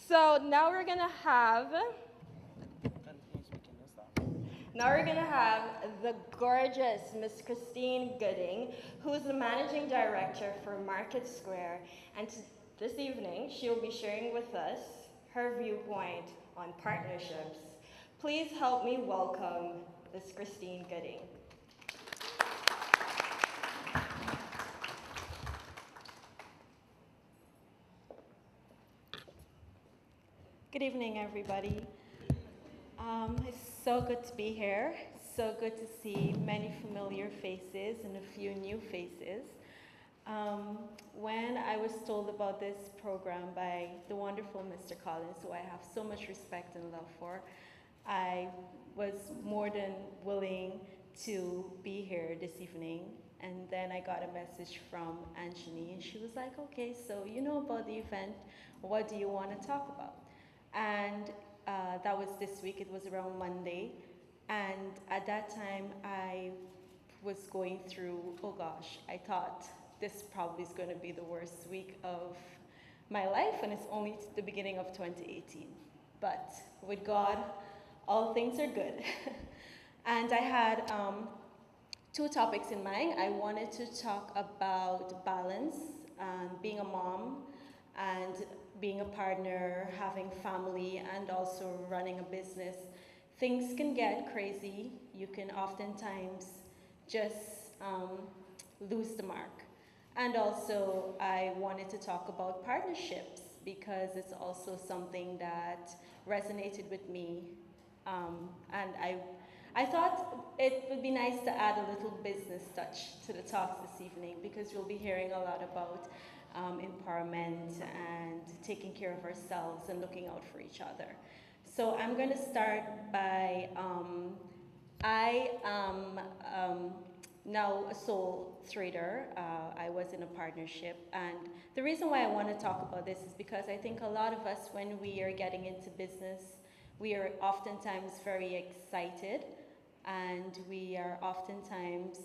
So now we're gonna have the gorgeous Miss Christine Gooding, who's the managing director for Market Square, and this evening she'll be sharing with us her viewpoint on partnerships. Please help me welcome Miss Christine Gooding. Good evening, everybody. It's so good to be here. So good to see many familiar faces and a few new faces. When I was told about this program by the wonderful Mr. Collins, who I have so much respect and love for, I was more than willing to be here this evening. And then I got a message from Anije, and she was like, okay, so you know about the event, what do you want to talk about? And that was this week, it was around Monday. And at that time, I was going through, oh gosh, I thought this probably is going to be the worst week of my life, and it's only the beginning of 2018. But with God, all things are good. And I had two topics in mind. I wanted to talk about balance, being a mom, and being a partner, having family, and also running a business. Things can get crazy. You can oftentimes just lose the mark. And also, I wanted to talk about partnerships because it's also something that resonated with me. And I thought it would be nice to add a little business touch to the talks this evening because we'll be hearing a lot about empowerment and taking care of ourselves and looking out for each other. So I'm going to start by I am now a sole trader. I was in a partnership, and the reason why I want to talk about this is because I think a lot of us, when we are getting into business, we are oftentimes very excited, and we are oftentimes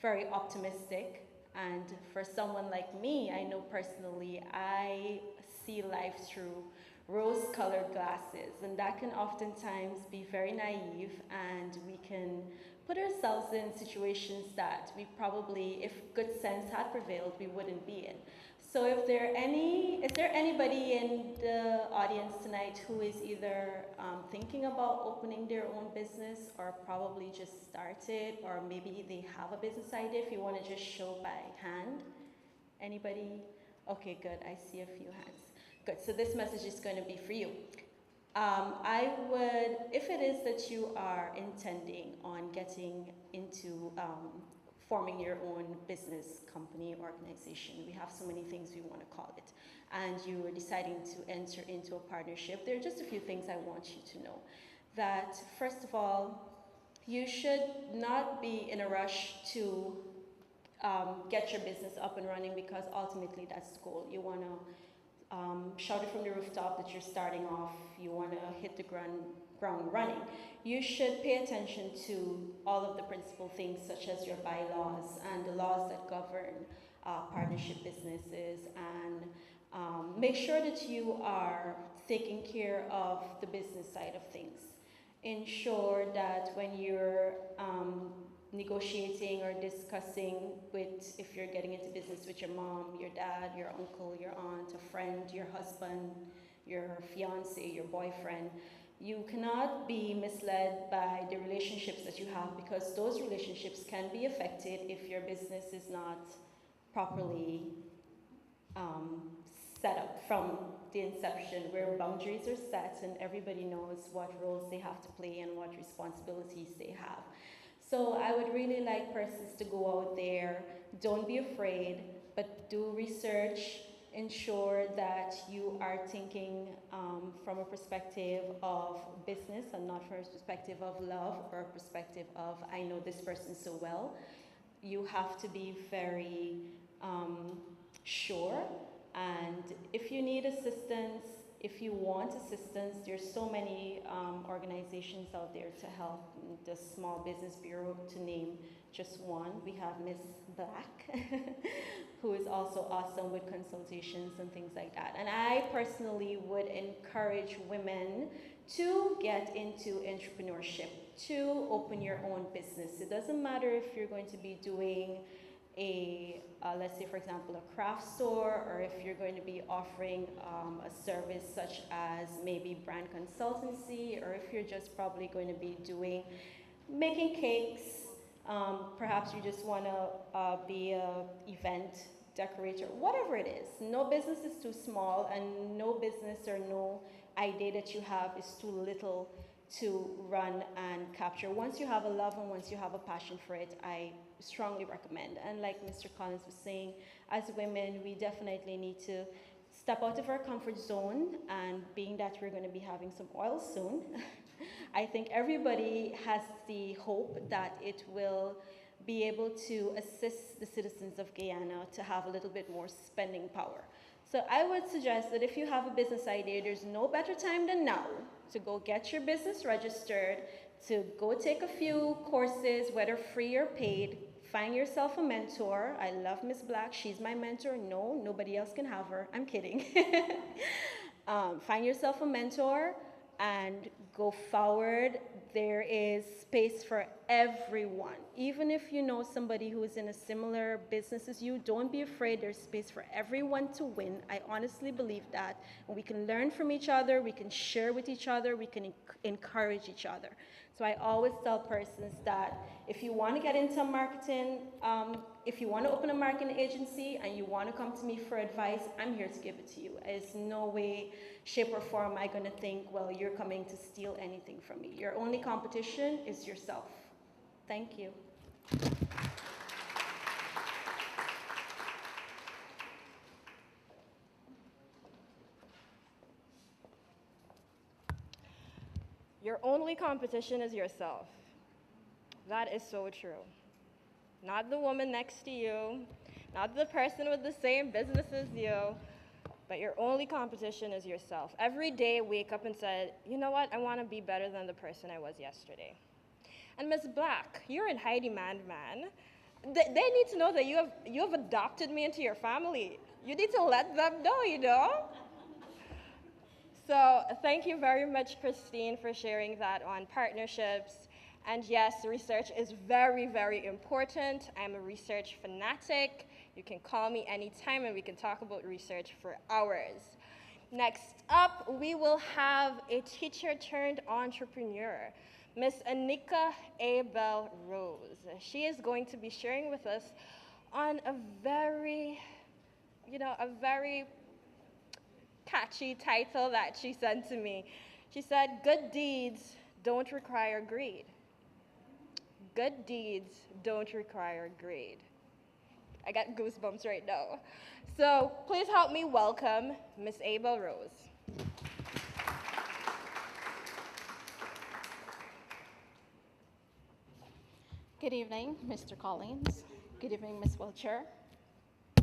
very optimistic. And for someone like me, I know personally, I see life through rose-colored glasses, and that can oftentimes be very naive, and we can put ourselves in situations that we probably, if good sense had prevailed, we wouldn't be in. So is there anybody in the audience tonight who is either thinking about opening their own business or probably just started, or maybe they have a business idea? If you want to just show by hand. Anybody? Okay, good. I see a few hands. Good. So this message is going to be for you. I would, if it is that you are intending on getting into forming your own business, company, organization, we have so many things we want to call it, and you are deciding to enter into a partnership, there are just a few things I want you to know. That, first of all, you should not be in a rush to get your business up and running, because ultimately that's the goal. You want to shout it from the rooftop that you're starting off, you want to hit the ground running. You should pay attention to all of the principal things, such as your bylaws and the laws that govern partnership businesses, and make sure that you are taking care of the business side of things. Ensure that when you're negotiating or discussing with, if you're getting into business with your mom, your dad, your uncle, your aunt, a friend, your husband, your fiance, your boyfriend, you cannot be misled by the relationships that you have, because those relationships can be affected if your business is not properly set up from the inception, where boundaries are set and everybody knows what roles they have to play and what responsibilities they have. So I would really like persons to go out there, don't be afraid, but do research, ensure that you are thinking from a perspective of business and not from a perspective of love or a perspective of, I know this person so well. You have to be very sure, and if you need assistance, if you want assistance, there's so many organizations out there to help. The Small Business Bureau, to name just one. We have Miss Black, who is also awesome with consultations and things like that. And I personally would encourage women to get into entrepreneurship, to open your own business. It doesn't matter if you're going to be doing let's say for example, a craft store, or if you're going to be offering a service such as maybe brand consultancy, or if you're just probably going to be making cakes, perhaps you just want to be an event decorator, whatever it is. No business is too small, and no business or no idea that you have is too little to run and capture. Once you have a love and once you have a passion for it, I strongly recommend. And like Mr. Collins was saying, as women, we definitely need to step out of our comfort zone, and being that we're going to be having some oil soon, I think everybody has the hope that it will be able to assist the citizens of Guyana to have a little bit more spending power. So I would suggest that if you have a business idea, there's no better time than now to go get your business registered, to go take a few courses, whether free or paid. Find yourself a mentor. I love Miss Black. She's my mentor. No, nobody else can have her. I'm kidding. Find yourself a mentor and go forward. There is space for everyone. Even if you know somebody who is in a similar business as you, don't be afraid. There's space for everyone to win. I honestly believe that. And we can learn from each other. We can share with each other. We can encourage each other. So I always tell persons that if you want to get into marketing, if you want to open a marketing agency and you want to come to me for advice, I'm here to give it to you. There's no way, shape, or form am I going to think, well, you're coming to steal anything from me. Your only competition is yourself. Thank you. Your only competition is yourself. That is so true. Not the woman next to you, not the person with the same business as you, but your only competition is yourself. Every day, wake up and say, you know what, I want to be better than the person I was yesterday. And Ms. Black, you're in high demand, man. They need to know that you have adopted me into your family. You need to let them know, you know? So thank you very much, Christine, for sharing that on partnerships. And yes, research is very, very important. I'm a research fanatic. You can call me anytime and we can talk about research for hours. Next up, we will have a teacher turned entrepreneur, Miss Anika Abel Rose. She is going to be sharing with us on a very catchy title that she sent to me. She said, good deeds don't require greed. Good deeds don't require greed. I got goosebumps right now. So please help me welcome Miss Abel Rose. Good evening, Mr. Collins. Good evening, Ms. Wilcher,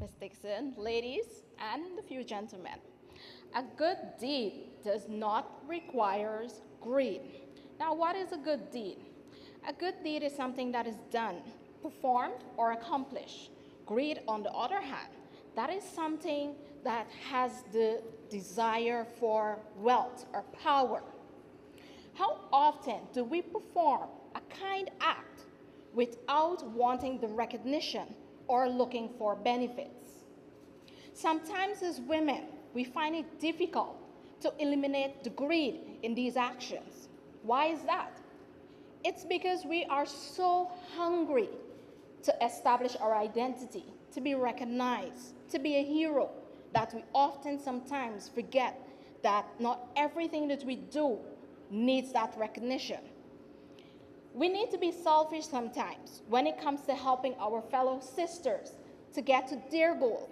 Ms. Dixon, ladies, and a few gentlemen. A good deed does not require greed. Now, what is a good deed? A good deed is something that is done, performed, or accomplished. Greed, on the other hand, that is something that has the desire for wealth or power. How often do we perform a kind act without wanting the recognition or looking for benefits? Sometimes as women, we find it difficult to eliminate the greed in these actions. Why is that? It's because we are so hungry to establish our identity, to be recognized, to be a hero, that we often sometimes forget that not everything that we do needs that recognition. We need to be selfish sometimes when it comes to helping our fellow sisters to get to their goal.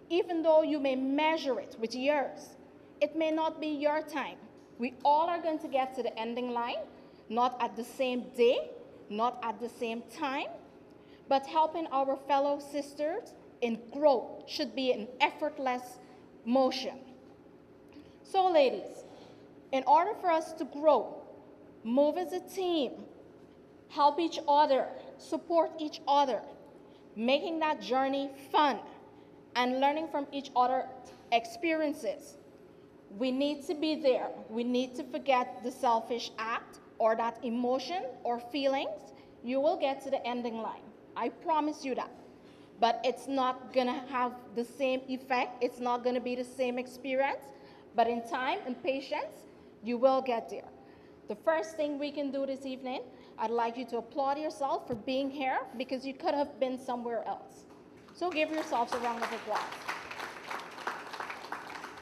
Even though you may measure it with years, it may not be your time. We all are going to get to the ending line, not at the same day, not at the same time, but helping our fellow sisters in growth should be an effortless motion. So ladies, in order for us to grow, move as a team, help each other, support each other, making that journey fun, and learning from each other's experiences, we need to be there. We need to forget the selfish act or that emotion or feelings. You will get to the ending line. I promise you that. But it's not gonna have the same effect. It's not gonna be the same experience. But in time and patience, you will get there. The first thing we can do this evening, I'd like you to applaud yourself for being here because you could have been somewhere else. So give yourselves a round of applause.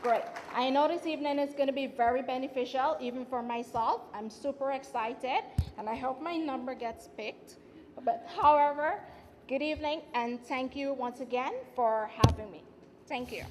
Great. I know this evening is going to be very beneficial, even for myself. I'm super excited, and I hope my number gets picked. But however, good evening, and thank you once again for having me. Thank you.